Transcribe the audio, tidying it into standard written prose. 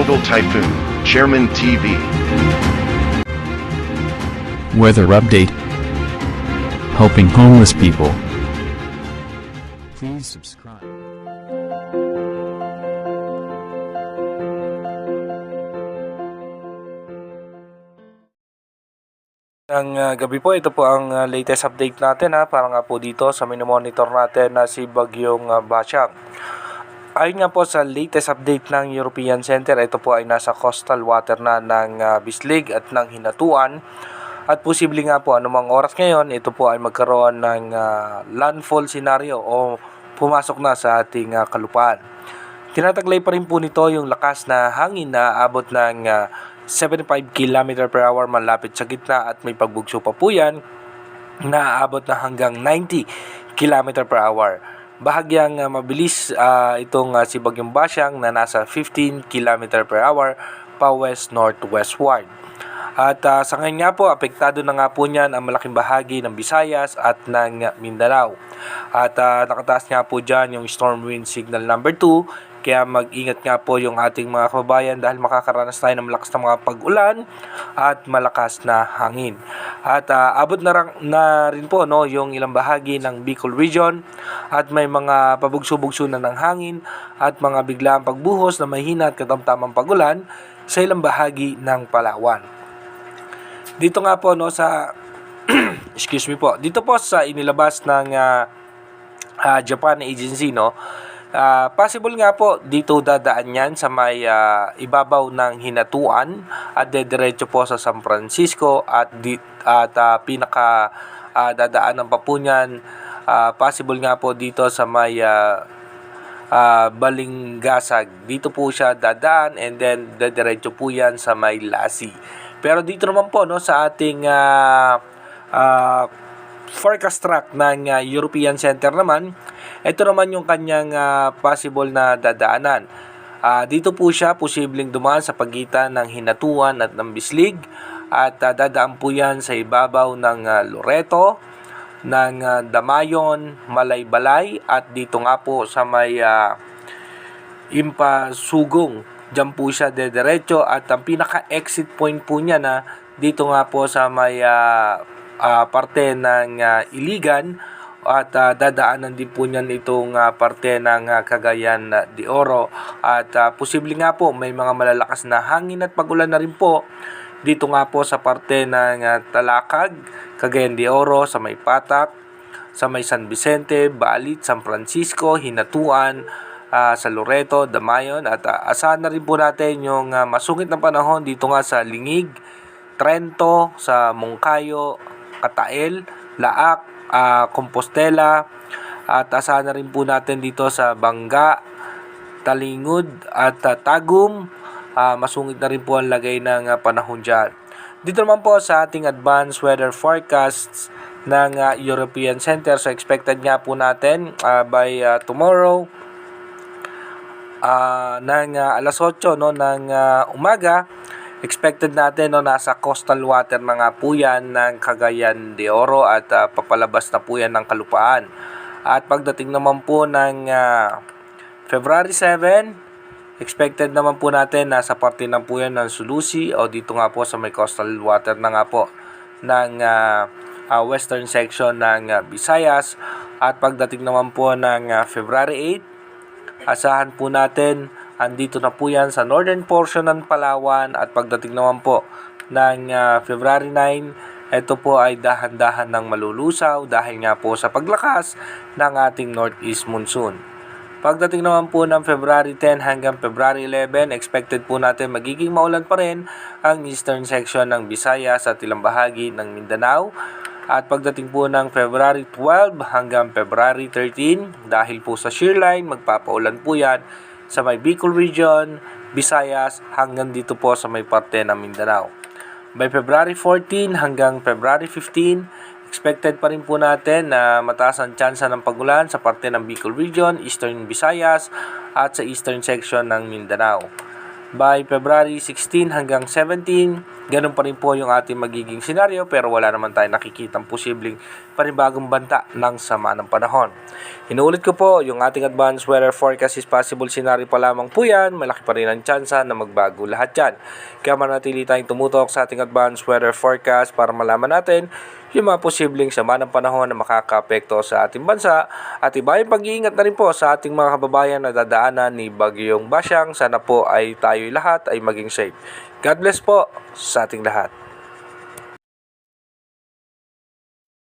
Tropical Typhoon, Chairman TV. Weather update. Helping homeless people. Please subscribe. Gabi po, ito po ang latest update natin para nga po dito sa minomonitor natin na si Bagyong Basyang. Ayon nga po sa latest update ng European Center, ito po ay nasa coastal water na ng Bislig at ng Hinatuan. At posible nga po anumang oras ngayon, ito po ay magkaroon ng landfall scenario o pumasok na sa ating kalupaan. Tinataglay pa rin po nito yung lakas na hangin na abot ng 75 km per hour malapit sa gitna at may pagbugso pa po yan na aabot na hanggang 90 km per hour. Bahagyang mabilis itong si Bagyong Basyang na nasa 15 km per hour pa west-northwestward. At sa ngayon nga po, apektado na nga po niyan ang malaking bahagi ng Visayas at ng Mindanao. At nakataas nga po dyan yung storm wind signal number 2. Kaya mag-ingat nga po yung ating mga kababayan dahil makakaranas tayo ng malakas na mga pag-ulan at malakas na hangin. At abot na rin po yung ilang bahagi ng Bicol Region at may mga pabugso-bugso na ng hangin at mga biglaang pagbuhos na mahina at katamtamang pag-ulan sa ilang bahagi ng Palawan. Dito nga po sa excuse me po. Dito po sa inilabas ng Japan Agency possible nga po dito dadaan yan sa may ibabaw ng Hinatuan at dediretso po sa San Francisco at pinaka dadaanan pa po niyan possible nga po dito sa may Balingasag. Dito po siya dadaan and then dediretso po yan sa may Lassie. Pero dito naman po sa ating forecast track ng European Center naman, ito naman yung kanyang possible na dadaanan. Dito po siya posibleng dumaan sa pagitan ng Hinatuan at ng Bislig at dadaan po yan sa ibabaw ng Loreto, ng Damayon, Malaybalay at dito nga po sa may Impasugong. Diyan po siya dediretso at ang pinaka-exit point po niya na dito nga po sa may parte ng Iligan at dadaanan din po niyan itong parte ng Cagayan de Oro at posible nga po may mga malalakas na hangin at pag-ulan na rin po dito nga po sa parte ng Talakag, Cagayan de Oro, sa may Patak, sa may San Vicente, Balit, San Francisco, Hinatuan, sa Loreto, Damayon at asahan na rin po natin yung masungit na panahon dito nga sa Lingig, Trento, sa Moncayo, Katael, Laak, Compostela at asahan na rin po natin dito sa Bangga, Talingud at Tagum. Masungit na rin po ang lagay ng panahon dyan. Dito naman po sa ating advanced weather forecasts ng European Center, so expected nga po natin by tomorrow ng alas 8 ng umaga, expected natin nasa coastal water na nga po yan ng Cagayan de Oro at papalabas na po yan ng kalupaan. At pagdating naman po ng February 7, expected naman po natin nasa parte na po yan ng Sulusi o dito nga po sa may coastal water na nga po ng western section ng Visayas. At pagdating naman po ng February 8, asahan po natin andito na po yan sa northern portion ng Palawan at pagdating naman po ng February 9, ito po ay dahan-dahan ng malulusaw dahil nga po sa paglakas ng ating northeast monsoon. Pagdating naman po ng February 10 hanggang February 11, expected po natin magiging maulan pa rin ang eastern section ng Visayas at ilang bahagi ng Mindanao. At pagdating po ng February 12 hanggang February 13, dahil po sa shear line, magpapaulan po yan sa may Bicol Region, Visayas, hanggang dito po sa may parte ng Mindanao. By February 14 hanggang February 15, expected pa rin po natin na mataas ang tsansa ng pagulan sa parte ng Bicol Region, Eastern Visayas, at sa Eastern section ng Mindanao. by February 16 hanggang 17. Ganun pa rin po yung ating magiging senaryo pero wala naman tayong nakikitang posibleng panibagong banta ng sama ng panahon. Inuulit ko po, yung ating advanced weather forecast is possible scenario pa lamang po yan. Malaki pa rin ang tsansa na magbago lahat yan. Kaya manatili tayong tumutok sa ating advanced weather forecast para malaman natin yung mga posibleng sama ng panahon na makakaapekto sa ating bansa at iba yung pag-iingat na rin po sa ating mga kababayan na dadaanan ni Bagyong Basyang. Sana po ay tayo lahat ay maging safe. God bless po sa ating lahat.